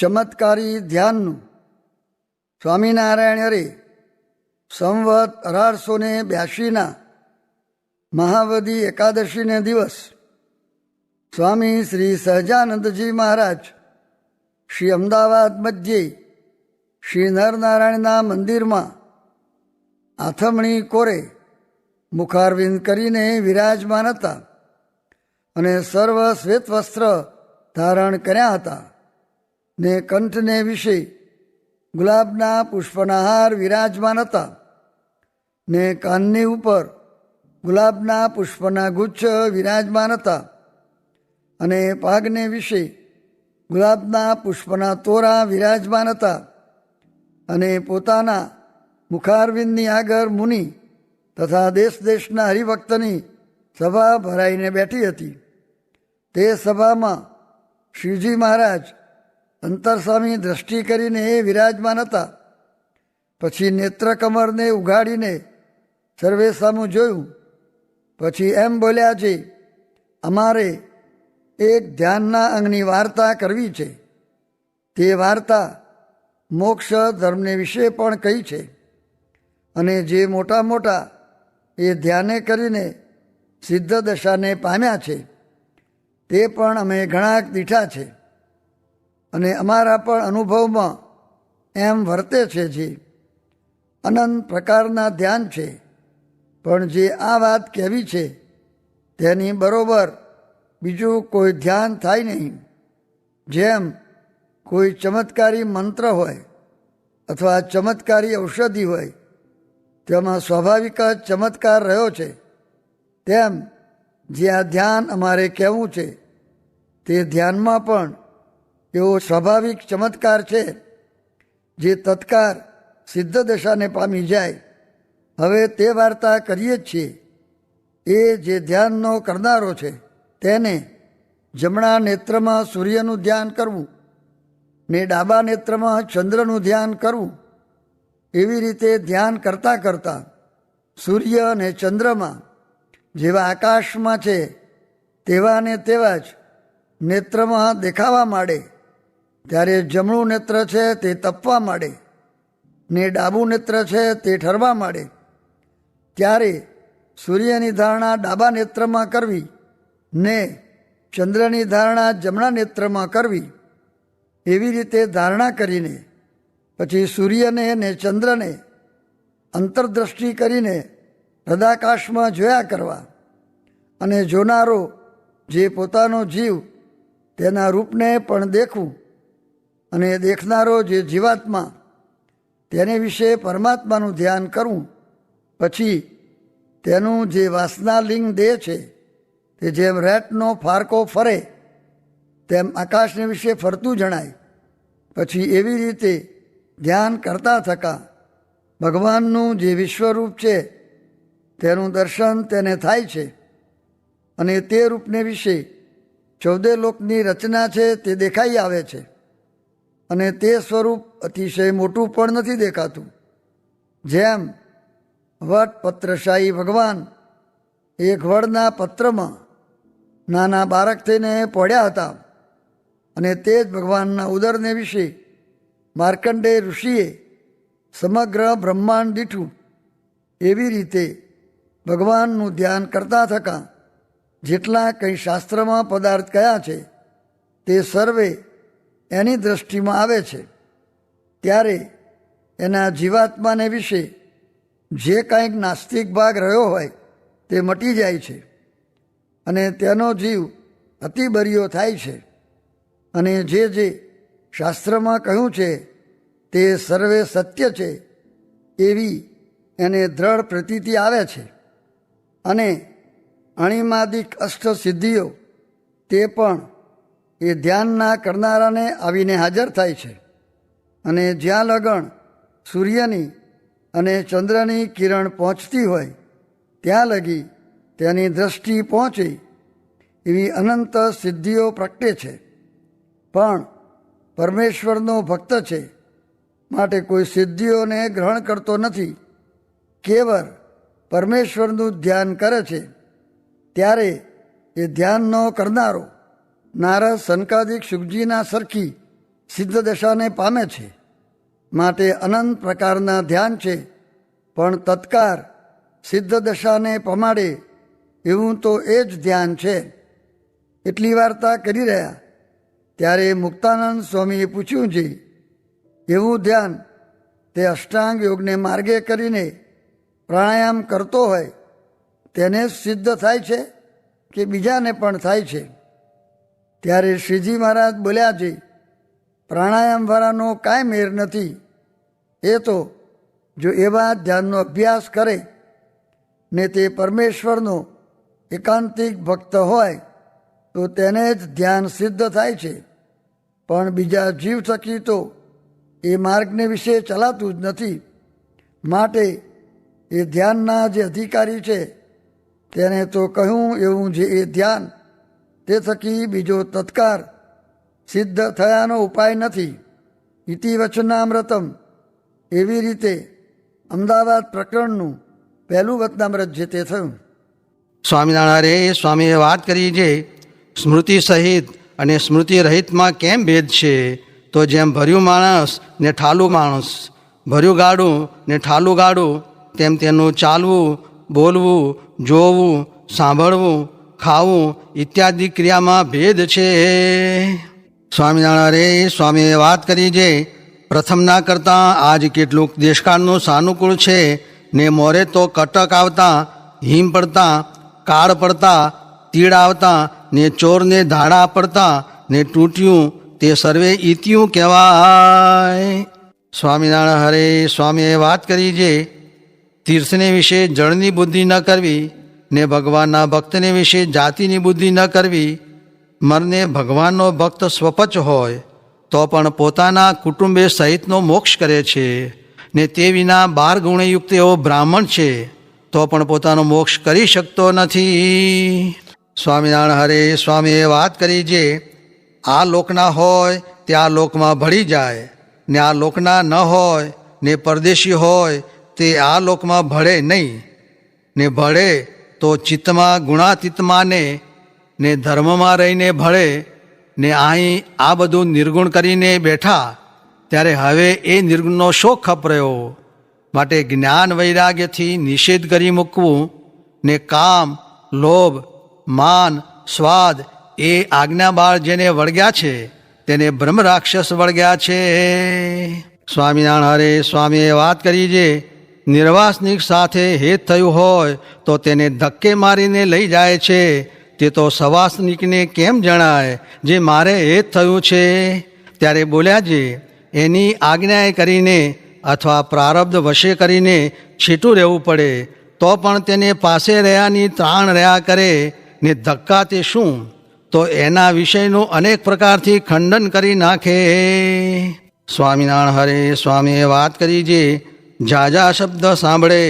ચમત્કારી ધ્યાનનું. સ્વામિનારાયણ હરે સંવત 1882 મહાવદી એકાદશીને દિવસ સ્વામી શ્રી સહજાનંદજી મહારાજ શ્રી અમદાવાદ મધ્યે શ્રી નરનારાયણના મંદિરમાં આથમણી કોરે મુખારવિંદ કરીને વિરાજમાન હતા અને સર્વ શ્વેત વસ્ત્ર ધારણ કર્યા હતા ને કંઠને વિશે ગુલાબના પુષ્પના હાર વિરાજમાન હતા ને કાનની ઉપર ગુલાબના પુષ્પના ગુચ્છ વિરાજમાન હતા અને પાગને વિશે ગુલાબના પુષ્પના તોરા વિરાજમાન હતા અને પોતાના મુખારવિંદની આગળ મુનિ તથા દેશ દેશના હરિભક્તની સભા ભરાઈને બેઠી હતી. તે સભામાં શ્રીજી મહારાજ અંતરસામી દ્રષ્ટિ કરીને વિરાજમાન હતા. પછી નેત્રકમરને ઉઘાડીને સર્વે સામું જોયું. પછી એમ બોલ્યા છે, અમારે એક ધ્યાનના અંગની વાર્તા કરવી છે. તે વાર્તા મોક્ષ ધર્મને વિશે પણ કહી છે અને જે મોટા મોટા એ ધ્યાને કરીને સિદ્ધ દશાને પામ્યા છે તે પણ અમે ઘણા દીઠા છે અને અમારા પણ અનુભવમાં એમ વર્તે છે. જે અનંત પ્રકારના ધ્યાન છે, પણ જે આ વાત કહેવી છે તેની બરોબર બીજું કોઈ ધ્યાન થાય નહીં. જેમ કોઈ ચમત્કારી મંત્ર હોય અથવા ચમત્કારી ઔષધિ હોય તેમાં સ્વાભાવિક જ ચમત્કાર રહ્યો છે, તેમ જે આ ધ્યાન અમારે કહેવું છે તે ધ્યાનમાં પણ એવો સ્વાભાવિક ચમત્કાર છે જે તત્કાર સિદ્ધ દશાને પામી જાય. હવે તે વાર્તા કરીએ જ છીએ. એ જે ધ્યાનનો કરનારો છે તેને જમણા નેત્રમાં સૂર્યનું ધ્યાન કરવું ને ડાબા નેત્રમાં ચંદ્રનું ધ્યાન કરવું. એવી રીતે ધ્યાન કરતાં કરતાં સૂર્ય અને ચંદ્રમાં જેવા આકાશમાં છે તેવા ને તેવા જ નેત્રમાં દેખાવા માંડે. ત્યારે જમણું નેત્ર છે તે તપવા માંડે ને ડાબું નેત્ર છે તે ઠરવા માંડે. ત્યારે સૂર્યની ધારણા ડાબા નેત્રમાં કરવી ને ચંદ્રની ધારણા જમણા નેત્રમાં કરવી. એવી રીતે ધારણા કરીને પછી સૂર્યને ને ચંદ્રને અંતરદ્રષ્ટિ કરીને હૃદાકાશમાં જોયા કરવા અને જોનારો જે પોતાનો જીવ તેના રૂપને પણ દેખવું અને દેખનારો જે જીવાત્મા તેને વિશે પરમાત્માનું ધ્યાન કરવું. પછી તેનું જે વાસનાલિંગ દેહ છે તે જેમ રેટનો ફારકો ફરે તેમ આકાશને વિશે ફરતું જણાય. પછી એવી રીતે ધ્યાન કરતા થતાં ભગવાનનું જે વિશ્વરૂપ છે તેનું દર્શન તેને થાય છે અને તે રૂપને વિશે 14 લોકની રચના છે તે દેખાઈ આવે છે અને તે સ્વરૂપ અતિશય મોટું પણ નથી દેખાતું. જેમ વટપત્રશાહી ભગવાન એક વડના પત્રમાં નાના બાળક થઈને પડ્યા હતા અને તે જ ભગવાનના ઉદરને વિશે માર્કંડેય ઋષિએ સમગ્ર બ્રહ્માંડ દીઠું. એવી રીતે ભગવાનનું ધ્યાન કરતા થતાં જેટલા કંઈ શાસ્ત્રમાં પદાર્થ કયા છે તે સર્વે એની દૃષ્ટિમાં આવે છે. ત્યારે એના જીવાત્માને વિશે જે કાંઈક નાસ્તિક ભાગ રહ્યો હોય તે મટી જાય છે અને તેનો જીવ અતિબરિયો થાય છે અને જે શાસ્ત્રમાં કહ્યું છે તે સર્વે સત્ય છે એવી એને દ્રઢ પ્રતીતિ આવે છે. અને અણિમાદિક અષ્ટસિદ્ધિઓ તે પણ એ ધ્યાનના કરનારાને આવીને હાજર થાય છે અને જ્યાં લગણ સૂર્યની અને ચંદ્રની કિરણ પહોંચતી હોય ત્યાં લગી તેની દ્રષ્ટિ પહોંચે એવી અનંત સિદ્ધિઓ પ્રગટે છે. પણ પરમેશ્વરનો ભક્ત છે માટે કોઈ સિદ્ધિઓને ગ્રહણ કરતો નથી, કેવળ પરમેશ્વરનું ધ્યાન કરે છે. ત્યારે એ ધ્યાનનો કરનારો નારદ સનકાદિક શુકજીના સરખી સિદ્ધ દશાને પામે છે. માટે અનંત પ્રકારના ધ્યાન છે, પણ તત્કાર સિદ્ધ દશાને પમાડે એવું તો એ જ ધ્યાન છે. એટલી વાર્તા કરી રહ્યા ત્યારે મુક્તાનંદ સ્વામીએ પૂછ્યું છે, એવું ધ્યાન તે અષ્ટાંગ યોગને માર્ગે કરીને પ્રાણાયામ કરતો હોય તેને જ સિદ્ધ થાય છે કે બીજાને પણ થાય છે? ત્યારે શ્રીજી મહારાજ બોલ્યા છે, પ્રાણાયામવાળાનો કાંઈ મેર નથી. એ તો જો એવા ધ્યાનનો અભ્યાસ કરે ને તે પરમેશ્વરનો એકાંતિક ભક્ત હોય તો તેને જ ધ્યાન સિદ્ધ થાય છે. પણ બીજા જીવ થકી તો એ માર્ગને વિશે ચલાતું જ નથી. માટે એ ધ્યાનના જે અધિકારી છે તેને તો કહ્યું એવું જે એ ધ્યાન તે થકી બીજો તત્કાર સિદ્ધ થયાનો ઉપાય નથી. ઇતિ વચનામૃતમ. એવી રીતે અમદાવાદ પ્રકરણનું પહેલું વચનામૃત જે તે થયું. સ્વામિનારાયણ સ્વામીએ વાત કરી છે, સ્મૃતિ સહિત અને સ્મૃતિ રહિતમાં કેમ ભેદ છે? તો જેમ ભર્યું માણસ ને ઠાલું માણસ, ભર્યું ગાડું ને ઠાલું ગાડું, તેમ તેનું ચાલવું, બોલવું, જોવું, સાંભળવું, ખાવું ઇત્યાદિ ક્રિયામાં ભેદ છે. સ્વામિનારાયણ સ્વામીએ વાત કરી છે, પ્રથમના કરતાં આજ કેટલુંક દેશકાળનું સાનુકૂળ છે ને મોરે તો કટક આવતા, હિમ પડતા, કાળ પડતા, તીડ આવતા ને ચોરને ધાડા પડતા ને તૂટ્યું તે સર્વે ઇત્યું કહેવાય. સ્વામિનારાયણ હરે સ્વામીએ વાત કરી છે, તીર્થને વિશે જળની બુદ્ધિ ન કરવી ને ભગવાનના ભક્તને વિશે જાતિની બુદ્ધિ ન કરવી. મરને ભગવાનનો ભક્ત સ્વપચ હોય તો પણ પોતાના કુટુંબે સહિતનો મોક્ષ કરે છે ને તે વિના 12 ગુણયુક્ત એવો બ્રાહ્મણ છે તો પણ પોતાનો મોક્ષ કરી શકતો નથી. સ્વામિનારાયણ હરે સ્વામીએ વાત કરી છે, આ લોકના હોય તે આ લોકમાં ભળી જાય ને આ લોકના ન હોય ને પરદેશી હોય તે આ લોકમાં ભળે નહીં ને ભળે તો ચિત્તમાં ગુણાતીતમાં ને ધર્મમાં રહીને ભળે ને અહીં આ બધું નિર્ગુણ કરીને બેઠા ત્યારે હવે એ નિર્ગુણનો શો ખપ રહ્યો? માટે જ્ઞાન વૈરાગ્યથી નિષેધ કરી મૂકવું ને કામ, લોભ, માન, સ્વાદ એ આજ્ઞાબાળ જેને વળગ્યા છે તેને બ્રહ્મ રાક્ષસ વળગ્યા છે. સ્વામિનારાયણ હરે સ્વામીએ વાત કરી છે, નિર્વાસનિક સાથે હેત થયું હોય તો તેને ધક્કે મારીને લઈ જાય છે. તે તો સવાસનિકને કેમ જણાય જે મારે હેત થયું છે? ત્યારે બોલ્યા છે, એની આજ્ઞાએ કરીને અથવા પ્રારબ્ધ વશે કરીને છેટું રહેવું પડે તો પણ તેને પાસે રહ્યાની ત્રાણ રહ્યા કરે ને ધક્કા તે શું? તો એના વિષયનું અનેક પ્રકારથી ખંડન કરી નાખે. સ્વામિનારાયણ હરે સ્વામીએ વાત કરી છે, ઝાઝા શબ્દ સાંભળે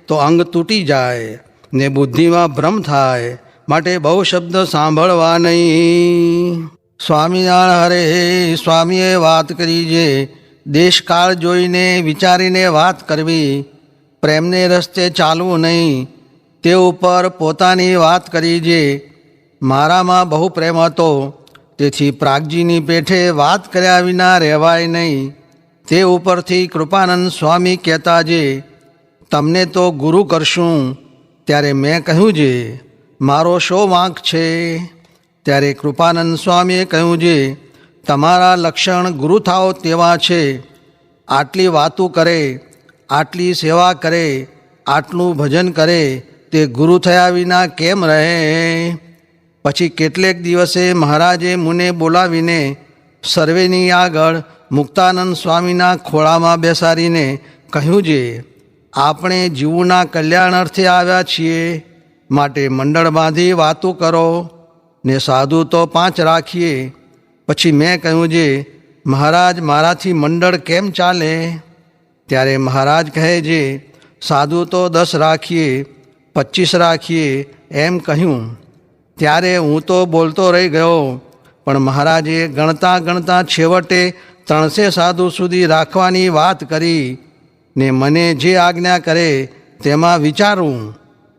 તો અંગ તૂટી જાય ને બુદ્ધિમાં ભ્રમ થાય, માટે બહુ શબ્દ સાંભળવા નહીં. સ્વામિનારાયણ હરે સ્વામીએ વાત કરી છે, દેશકાળ જોઈને વિચારીને વાત કરવી, પ્રેમને રસ્તે ચાલવું નહીં. તે ઉપર પોતાની વાત કરી છે, મારામાં બહુ પ્રેમ હતો તેથી પ્રાગજીની પેઠે વાત કર્યા વિના રહેવાય નહીં. તે ઉપરથી કૃપાનંદ સ્વામી કહેતા છે, તમને તો ગુરુ કરશું. ત્યારે મેં કહ્યું છે, મારો શો વાંક છે? ત્યારે કૃપાનંદ સ્વામીએ કહ્યું છે, તમારા લક્ષણ ગુરુ થાઓ તેવા છે. આટલી વાતું કરે, આટલી સેવા કરે, આટલું ભજન કરે તે ગુરુ થયા વિના કેમ રહે? પછી કેટલેક દિવસે મહારાજે મુને બોલાવીને સર્વેની આગળ મુક્તાનંદ સ્વામીના ખોળામાં બેસાડીને કહ્યું છે, આપણે જીવોના કલ્યાણ અર્થે આવ્યા છીએ, માટે મંડળ બાંધી વાતો કરો ને સાધુ તો 5 રાખીએ. પછી મેં કહ્યું છે, મહારાજ મારાથી મંડળ કેમ ચાલે? ત્યારે મહારાજ કહે છે, સાધુ તો 10 રાખીએ, 25 રાખીએ એમ કહ્યું. ત્યારે હું તો બોલતો રહી ગયો, પણ મહારાજે ગણતા ગણતા છેવટે 300 સાધુ સુધી રાખવાની વાત કરી ને મને જે આજ્ઞા કરે તેમાં વિચારું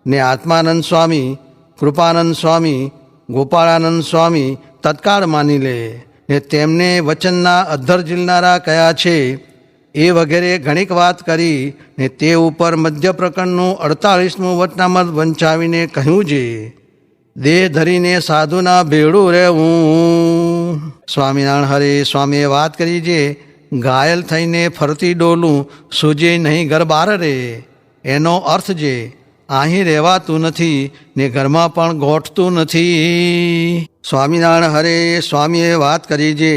ને આત્માનંદ સ્વામી, કૃપાનંદ સ્વામી, ગોપાળાનંદ સ્વામી તત્કાળ માની લે ને તેમને વચનના અધ્ધર ઝીલનારા કયા છે એ વગેરે ઘણીક વાત કરી ને તે ઉપર મધ્ય પ્રકરણનું 48મું વચનામત વંચાવીને કહ્યું છે, દેહ ધરીને સાધુના ભેળું રહેવું. સ્વામિનારાયણ હરે સ્વામીએ વાત કરી છે, ઘાયલ થઈને ફરતી ડોલું સૂજે નહીં ઘર બહાર રે. એનો અર્થ છે અહીં રહેવાતું નથી ને ઘરમાં પણ ગોઠતું નથી. સ્વામિનારાયણ હરે સ્વામીએ વાત કરી છે,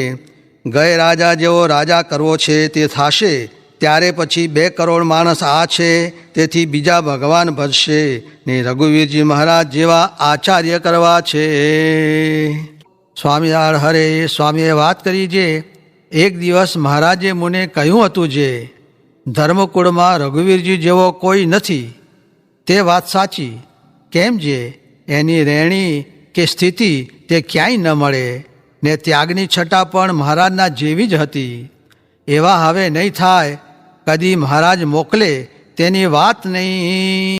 ગયે રાજા જેવો રાજા કરવો છે તે થાશે ત્યારે પછી 2 કરોડ માણસ આ છે તેથી બીજા ભગવાન ભજશે ને રઘુવીરજી મહારાજ જેવા આચાર્ય કરવા છે. સ્વામિનારાયણ હરે સ્વામીએ વાત કરી છે, એક દિવસ મહારાજે મને કહ્યું હતું જે ધર્મકુળમાં રઘુવીરજી જેવો કોઈ નથી. તે વાત સાચી. કેમ જે એની રહેણી કે સ્થિતિ તે ક્યાંય ન મળે ને ત્યાગની છટા પણ મહારાજના જેવી જ હતી. એવા હવે નહીં થાય. કદી મહારાજ મોકલે તેની વાત નહીં.